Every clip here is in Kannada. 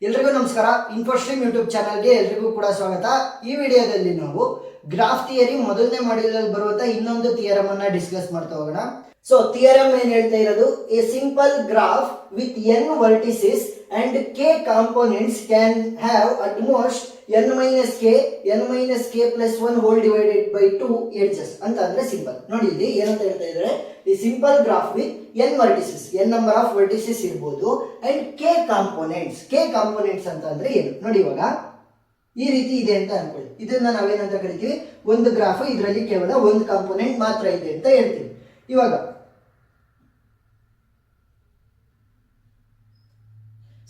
ಎಲ್ರಿಗೂ ನಮಸ್ಕಾರ. ಇನ್ಫೋಸ್ಟ್ರೀಮ್ ಯೂಟ್ಯೂಬ್ ಚಾನಲ್ಗೆ ಎಲ್ರಿಗೂ ಕೂಡ ಸ್ವಾಗತ. ಈ ವಿಡಿಯೋದಲ್ಲಿ ನಾವು ಗ್ರಾಫ್ ಥಿಯರಿ ಮೊದಲನೇ ಮಾಡ್ಯೂಲಲ್ಲಿ ಬರುವಂತ ಇನ್ನೊಂದು ಥಿಯರಮ್ ಅನ್ನ ಡಿಸ್ಕಸ್ ಮಾಡ್ತಾ ಹೋಗೋಣ. ಸೊ ಥಿಯರಮ್ ಏನ್ ಹೇಳ್ತಾ ಇರೋದು, A simple graph with n vertices and k components can have at most n minus k plus 1 whole divided by 2 edges ಅಂತ ಅಂದ್ರೆ ಸಿಂಪಲ್. ನೋಡಿ ಇಲ್ಲಿ ಏನಂತ ಹೇಳ್ತಾ ಇದ್ದಾರೆ, the simple graph with n vertices, n number of vertices ಇರಬಹುದು ಅಂಡ್ k ಕಾಂಪೋನೆಂಟ್ಸ್ ಅಂತ ಅಂದ್ರೆ ಏನು ನೋಡಿ. ಇವಾಗ ಈ ರೀತಿ ಇದೆ ಅಂತ ಅನ್ಕೊಳ್ಳಿ, ಇದನ್ನ ನಾವೇನಂತ ಕರಿತೀವಿ, ಒಂದು ಗ್ರಾಫ್, ಇದರಲ್ಲಿ ಕೇವಲ ಒಂದು ಕಾಂಪೋನೆಂಟ್ ಮಾತ್ರ ಇದೆ ಅಂತ ಹೇಳ್ತೀವಿ. ಇವಾಗ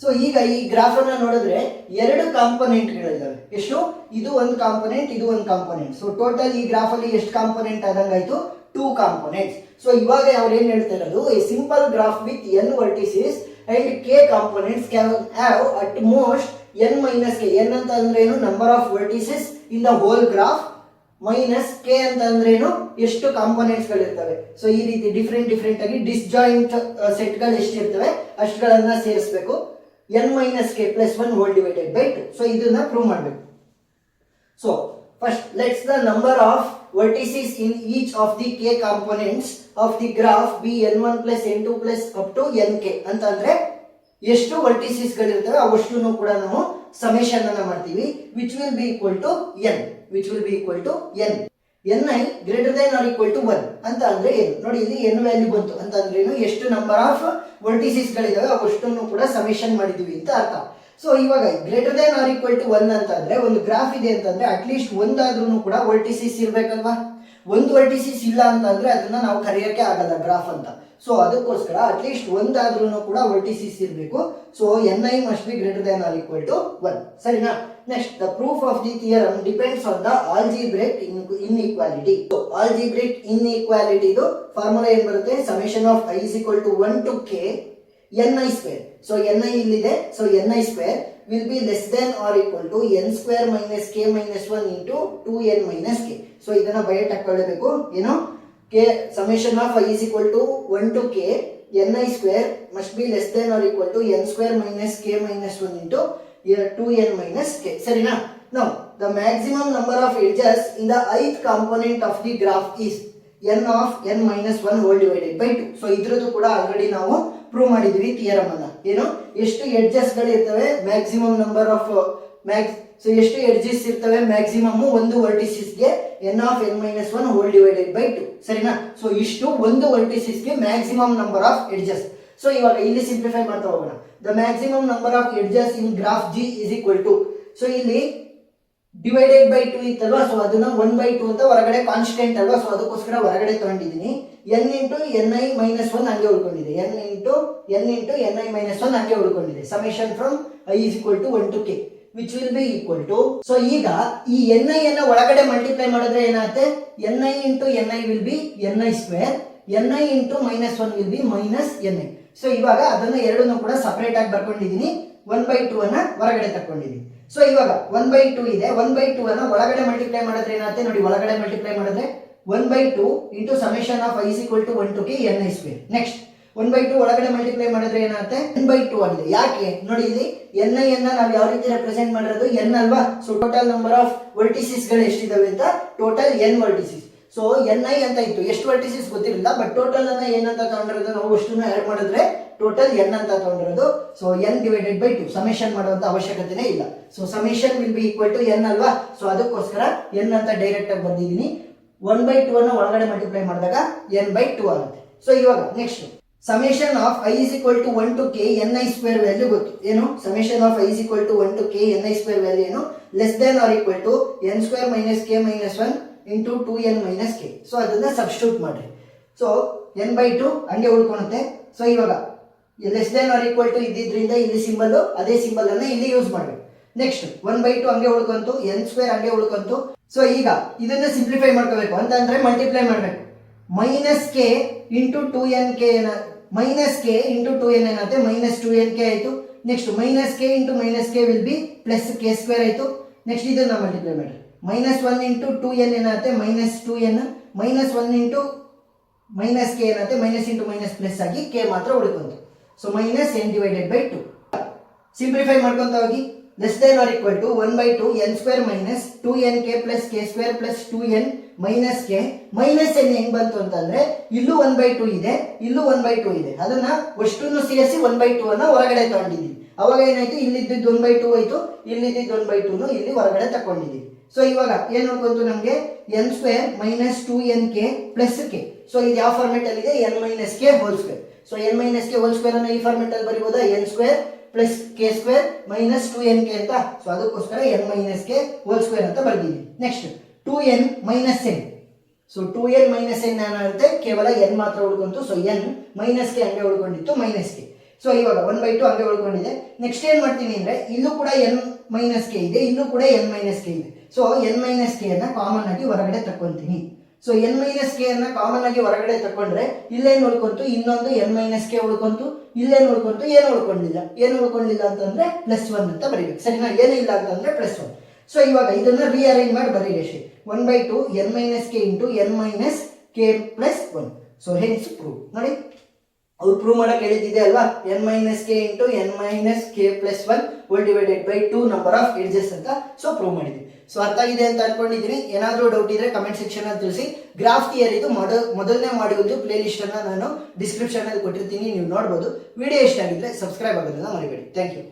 ಸೊ ಈಗ ಈ ಗ್ರಾಫ್ ಅನ್ನ ನೋಡಿದ್ರೆ ಎರಡು ಕಾಂಪೋನೆಂಟ್ಗಳಿದ್ದಾವೆ. ಎಷ್ಟು? ಇದು ಒಂದು ಕಾಂಪೋನೆಂಟ್, ಇದು ಒಂದು ಕಾಂಪೋನೆಂಟ್. ಸೊ ಟೋಟಲ್ ಈ ಗ್ರಾಫ್ ಅಲ್ಲಿ ಎಷ್ಟು ಕಾಂಪೋನೆಂಟ್ ಆದಂಗಾಯ್ತು? 2 ಕಾಂಪೋನೆಂಟ್ಸ್. ಸೊ ಇವಾಗ ಅವ್ರು ಏನ್ ಹೇಳ್ತಾ ಇರೋದು, A simple graph with n vertices and k components can have at most n minus k. n ಅಂತ ಅಂದ್ರೆ ಏನು? Number of vertices in the whole graph minus k ಅಂತ ಅಂದ್ರೆ ಏನು? ಎಷ್ಟು ಕಾಂಪೋನೆಂಟ್ಸ್ ಗಳಿರ್ತವೆ. ಸೊ ಈ ರೀತಿ ಡಿಫ್ರೆಂಟ್ ಆಗಿ ಡಿಸ್ಜಾಯಿಂಟ್ ಸೆಟ್ ಗಳು ಎಷ್ಟಿರ್ತವೆ ಅಷ್ಟುಗಳನ್ನ ಸೇರಿಸಬೇಕು. n minus k plus 1 whole divided by 2. So ಇದನ್ನ ಪ್ರೂವ್ ಮಾಡಬೇಕು. So first let's the number of vertices in each of the k components of the graph be n1 plus n2 plus up to nk ಅಂತ ಅಂದ್ರೆ ಎಷ್ಟು ವರ್ಟಿಸಸ್ ಗಳಿರ್ತವೆ ಅವಷ್ಟನ್ನು ಕೂಡ ನಾವು ಸಮೇಶನ್ ಅನ್ನ ಮಾಡ್ತೀವಿ, which will be equal to n ni greater than or equal to 1 ಅಂತ ಅಂದ್ರೆ ಏನು ನೋಡಿ. ಇಲ್ಲಿ n ವ್ಯಾಲ್ಯೂ ಬಂತು ಅಂತ ಅಂದ್ರೆ ಏನು? ಎಷ್ಟು ನಂಬರ್ ಆಫ್ ವರ್ಟಿಸಸ್ ಗಳಿದಾವೆ ಅವಷ್ಟನ್ನು ಕೂಡ ಸಮೇಶನ್ ಮಾಡಿದೀವಿ ಅಂತ ಅರ್ಥ. ಸೊ ಇವಾಗ greater than or equal to 1 ಅಂತ ಅಂದ್ರೆ ಒಂದು ಗ್ರಾಫ್ ಇದೆ ಅಂತಂದ್ರೆ ಅಟ್ಲೀಸ್ಟ್ ಒಂದಾದ್ರೂ ಕೂಡ ವರ್ಟಿಸಸ್ ಇರ್ಬೇಕಲ್ವಾ. ಒಂದು ವರ್ಟಿಸಸ್ ಇಲ್ಲ ಅಂತ ಅಂದ್ರೆ ಅದನ್ನ ನಾವು ಕರೆಯೋಕೆ ಆಗಲ್ಲ ಗ್ರಾಫ್ ಅಂತ. ಸೊ ಅದಕ್ಕೋಸ್ಕರ ಅಟ್ಲೀಸ್ಟ್ ಒಂದಾದ್ರೂ ಕೂಡ ವರ್ಟಿಸಸ್ ಇರಬೇಕು. So ni must be greater than or equal to 1. ಸರಿನಾ? Next, the proof of the theorem depends on the algebraic inequality. Algebraic inequality ಇದು ಫಾರ್ಮುಲಾ ಏನ್ ಬರುತ್ತೆ? Summation of i is equal to 1 to k ni square. So ni ಇಲ್ಲಿದೆ. So ni square will be less than or equal to n square minus k minus 1 into 2n minus k. So ಇದನ್ನ ಬಯಟ್ ಹಾಕೊಳ್ಳಬೇಕು. ಏನು? k summation of i is equal to 1 to k ni square must be less than or equal to n square minus k minus 1 into 2n minus k. ಸರಿನಾ? Now the maximum number of edges in the ith component of the graph is n of n minus 1 whole divided by 2. So ಇದ್ರದ್ದು ಕೂಡ ಆಲ್ರೆಡಿ ನಾವು ಪ್ರೂವ್ ಮಾಡಿದ್ವಿ ಥಿಯರಮ್ ಅನ್ನ. ಏನು? ಎಷ್ಟು ಎಡ್ಜಸ್ ಗಳು ಇರ್ತವೆ, ಮ್ಯಾಕ್ಸಿಮಮ್ ನಂಬರ್ ಆಫ್ ಸೊ ಎಷ್ಟು ಎಡ್ಜಸ್ ಇರ್ತವೆ ಮ್ಯಾಕ್ಸಿಮಮ್ ಒಂದು ವರ್ಟಿಸಸ್ ಗೆ n of n minus 1 whole divided by 2. ಸರಿನಾ? ಸೊ ಇಷ್ಟು ಒಂದು ವರ್ಟಿಸಸ್ ಗೆ maximum number of edges. So ಇವಾಗ ಇಲ್ಲಿ ಸಿಂಪ್ಲಿಫೈ ಮಾಡ್ತಾ ಹೋಗೋಣ. The maximum number of edges in graph G is equal to, so ಇಲ್ಲಿ ಡಿವೈಡೆಡ್ ಬೈ 2 ಇತ್ತಲ್ವಾ, ಸೊ ಅದನ್ನ 1/2 ಅಂತ ಹೊರಗಡೆ ಕಾನ್ಸ್ಟೆಂಟ್ ಅಲ್ವಾ, ಸೊ ಅದಕ್ಕೋಸ್ಕರ ಹೊರಗಡೆ ತಗೊಂಡಿದ್ದೀನಿ. n ಇಂಟು ni minus 1 ಹಂಗೆ ಉಳ್ಕೊಂಡಿದೆ. n ಇಂಟು ni minus 1 ಹಂಗೆ ಉಳ್ಕೊಂಡಿದೆ. Summation from i is equal to 1 to k which will be equal to, so ಈಗ ಈ ni ಅನ್ನ ಒಳಗಡೆ ಮಲ್ಟಿಪ್ಲೈ ಮಾಡಿದ್ರೆ ಏನಾಗುತ್ತೆ? ni into ni will be ni square, ni into minus 1 will be minus ni. So ಇವಾಗ ಅದನ್ನ ಎರಡನ್ನೂ ಕೂಡ ಸಪರೇಟ್ ಆಗಿ ಬರ್ಕೊಂಡಿದ್ದೀನಿ. 1/2 ಅನ್ನ ಹೊರಗಡೆ ತಕೊಂಡಿದ್ದೀನಿ. ಸೊ ಇವಾಗ 1/2 ಇದೆ. 1/2 ಅನ್ನ ಒಳಗಡೆ ಮಲ್ಟಿಪ್ಲೈ ಮಾಡಿದ್ರೆ ಏನಾಗುತ್ತೆ ನೋಡಿ. ಒಳಗಡೆ ಮಲ್ಟಿಪ್ಲೈ ಮಾಡಿದ್ರೆ 1/2 into summation of i is equal to 1 to k ni square. Next 1/2 ಒಳಗಡೆ ಮಲ್ಟಿಪ್ಲೈ ಮಾಡಿದ್ರೆ ಏನಾಗುತ್ತೆ? n/2 ಆಗಿದೆ. ಯಾಕೆ ನೋಡಿ, ಇಲ್ಲಿ ni ಅನ್ನ ನಾವು ಯಾವ ರೀತಿ ರೆಪ್ರೆಸೆಂಟ್ ಮಾಡಿರೋದು? n ಅಲ್ವಾ. So total number of vertices ಗಳು ಎಷ್ಟಿದಾವೆ ಅಂತ? Total n vertices. So ni ಅಂತ ಇತ್ತು, ಎಷ್ಟು ವರ್ಟಿಸಸ್ ಗೊತ್ತಿರಲಿಲ್ಲ, ಬಟ್ ಟೋಟಲ್ ಅನ್ನ ಏನಂತ ತಗೊಂಡಿರೋದು ನಾವು ಅಷ್ಟನ್ನು ಆಡ್ ಮಾಡಿದ್ರೆ ಟೋಟಲ್ n ಅಂತ ತಗೊಂಡಿರೋದು. So n divided by 2, summation ಮಾಡುವಂತ ಅವಶ್ಯಕತೆನೇ ಇಲ್ಲ. So summation will be equal to n ಅಲ್ವಾ. ಸೊ ಅದಕ್ಕೋಸ್ಕರ n ಅಂತ ಡೈರೆಕ್ಟ್ ಆಗಿ ಬಂದಿದ್ದೀನಿ. 1/2 ಅನ್ನು ಒಳಗಡೆ ಮಲ್ಟಿಪ್ಲೈ ಮಾಡಿದಾಗ n/2 ಆಗುತ್ತೆ. ಸೊ ಇವಾಗ next summation of i is equal to 1 to k ni square value ಗೊತ್ತು. ಏನು? Summation of i is equal to 1 to k ni square value ಏನು? Less than or equal to n square minus k minus 1 into 2n minus k. So ಅದನ್ನ ಸಬ್ಸ್ಟಿಟ್ಯೂಟ್ ಮಾಡ್ರಿ. ಸೊ n/2 ಹಂಗೆ ಉಳ್ಕೊಳುತ್ತೆ. ಸೊ ಇವಾಗ less than or equal to ಇದ್ದಿದ್ರಿಂದ ಇಲ್ಲಿ ಸಿಂಬಲ್, ಅದೇ ಸಿಂಬಲ್ ಅನ್ನ ಇಲ್ಲಿ ಯೂಸ್ ಮಾಡ್ಬೇಕು. ನೆಕ್ಸ್ಟ್ 1/2 ಹಂಗೆ ಉಳ್ಕೊಂತು, n ಸ್ಕ್ವೇರ್ ಹಂಗೆ ಉಳ್ಕೊಂತು. ಸೊ ಈಗ ಇದನ್ನ ಸಿಂಪ್ಲಿಫೈ ಮಾಡ್ಕೋಬೇಕು ಅಂತ ಅಂದ್ರೆ ಮಲ್ಟಿಪ್ಲೈ ಮಾಡ್ಬೇಕು. Minus k into 2nk minus k into 2n ಏನಾಗುತ್ತೆ? ಮೈನಸ್ 2nk ಆಯ್ತು. Next minus k into minus k will be plus k square ಆಯ್ತು. ನೆಕ್ಸ್ಟ್ ಇದನ್ನ ಮಲ್ಟಿಪ್ಲೈ ಮಾಡ್ರಿ. ಮೈನಸ್ 1 ಇಂಟು 2n ಏನಾಗುತ್ತೆ? Minus 2n. Minus 1 into minus k ಏನಾಗುತ್ತೆ? ಮೈನಸ್ ಇಂಟು ಮೈನಸ್ ಪ್ಲಸ್ ಆಗಿ k ಮಾತ್ರ ಉಳ್ಕೊಂತು. So minus n divided by 2. Simplify ಮಾಡ್ಕೊಂತ ಹೋಗಿ less than or equal to 1/2 n square minus 2nk plus k square plus 2n minus K minus N ಹೆಂಗ್ ಬಂತು ಅಂತಂದ್ರೆ ಇಲ್ಲೂ 1/2 ಇದೆ, ಇಲ್ಲೂ 1/2 ಇದೆ, ಅದನ್ನ ಅಷ್ಟನ್ನು ಸೇರಿಸಿ 1/2 ಅನ್ನ ಹೊರಗಡೆ ತಗೊಂಡಿದ್ದೀವಿ. ಅವಾಗ ಏನಾಯ್ತು, ಇಲ್ಲಿದ್ದು 1/2 ಆಯ್ತು, ಇಲ್ಲಿದ್ದು 1/2 ಇಲ್ಲಿ ಹೊರಗಡೆ ತಕೊಂಡಿದ್ದೀವಿ. ಸೊ ಇವಾಗ ಏನ್ ನೋಡ್ಕೊಂತು ನಮ್ಗೆ n square minus 2nk plus k. So ಇದು ಯಾವ ಫಾರ್ಮೆಟ್ ಅಲ್ಲಿ ಇದೆ, n minus k whole square. So n minus k whole square ಅನ್ನ ಈ ಫಾರ್ಮೆಟ್ ಅಲ್ಲಿ ಬರೀಬಹುದಾ, n square plus k square minus 2nk ಅಂತ. ಸೊ ಅದಕ್ಕೋಸ್ಕರ n minus k whole square ಅಂತ ಬರ್ದಿದ್ದೀವಿ. Next 2n minus n. So 2n minus n ಏನಾಗುತ್ತೆ, ಕೇವಲ n ಮಾತ್ರ ಉಳ್ಕೊಂತು. ಸೊ n ಮೈನಸ್ ಕೆ ಹಂಗೆ ಉಳ್ಕೊಂಡಿತ್ತು, ಮೈನಸ್ ಕೆ. ಸೊ ಇವಾಗ 1/2 ಹಂಗೆ ಉಳ್ಕೊಂಡಿದೆ. ನೆಕ್ಸ್ಟ್ ಏನ್ ಮಾಡ್ತೀನಿ ಅಂದ್ರೆ ಇಲ್ಲೂ ಕೂಡ n ಮೈನಸ್ ಕೆ ಇದೆ, ಇಲ್ಲೂ ಕೂಡ n ಮೈನಸ್ ಕೆ ಇದೆ. ಸೊ n ಮೈನಸ್ ಕೆ ಅನ್ನ ಕಾಮನ್ ಆಗಿ ಹೊರಗಡೆ ತಕೊಂತೀನಿ. ಸೊ n ಮೈನಸ್ ಕೆ ಅನ್ನ ಕಾಮನ್ ಆಗಿ ಹೊರಗಡೆ ತಕೊಂಡ್ರೆ ಇಲ್ಲೇನು ಉಳ್ಕೊಂತು, ಇನ್ನೊಂದು n ಮೈನಸ್ ಕೆ ಉಳ್ಕೊಂತು. ಇಲ್ಲೇನು ಉಳ್ಕೊಂತು, ಏನು ಉಳ್ಕೊಂಡಿಲ್ಲ. ಏನು ಉಳ್ಕೊಂಡಿಲ್ಲ ಅಂತಂದ್ರೆ +1 ಅಂತ ಬರೀಬೇಕು, ಸರಿನಾ. ಏನಿಲ್ಲ ಅಂತಂದ್ರೆ +1. ಸೊ ಇವಾಗ ಇದನ್ನ ರೀಅರೇಂಜ್ ಮಾಡಿ ಬರೀರಿ ಅಷ್ಟೇ. 1/2 n minus K into n minus K plus 1. So hence prove. ನೋಡಿ ಅವ್ರು ಪ್ರೂವ್ ಮಾಡಕ್ಕೆ ಹೇಳಿದ್ದೆ ಅಲ್ವಾ, n minus K into n minus K plus 1 whole divided by 2 number of edges ಅಂತ. ಸೊ ಪ್ರೂವ್ ಮಾಡಿದ್ವಿ. ಸೊ ಅರ್ಥ ಆಗಿದೆ ಅಂತ ಅನ್ಕೊಂಡಿದ್ದೀನಿ. ಏನಾದರೂ ಡೌಟ್ ಇದ್ರೆ ಕಮೆಂಟ್ ಸೆಕ್ಷನ್ ಅಲ್ಲಿ ತಿಳಿಸಿ. ಗ್ರಾಫ್ ಥಿಯರಿದು ಮೊದಲನೇ ಮಾಡಿದ್ದು ಪ್ಲೇ ಲಿಸ್ಟ್ ಅನ್ನ ನಾನು ಡಿಸ್ಕ್ರಿಪ್ಷನ್ ಅಲ್ಲಿ ಕೊಟ್ಟಿರ್ತೀನಿ, ನೀವು ನೋಡ್ಬೋದು. ವಿಡಿಯೋ ಇಷ್ಟ ಆಗಿದ್ರೆ ಸಬ್ಸ್ಕ್ರೈಬ್ ಆಗೋದನ್ನ ಮರಿಬೇಡಿ. Thank you.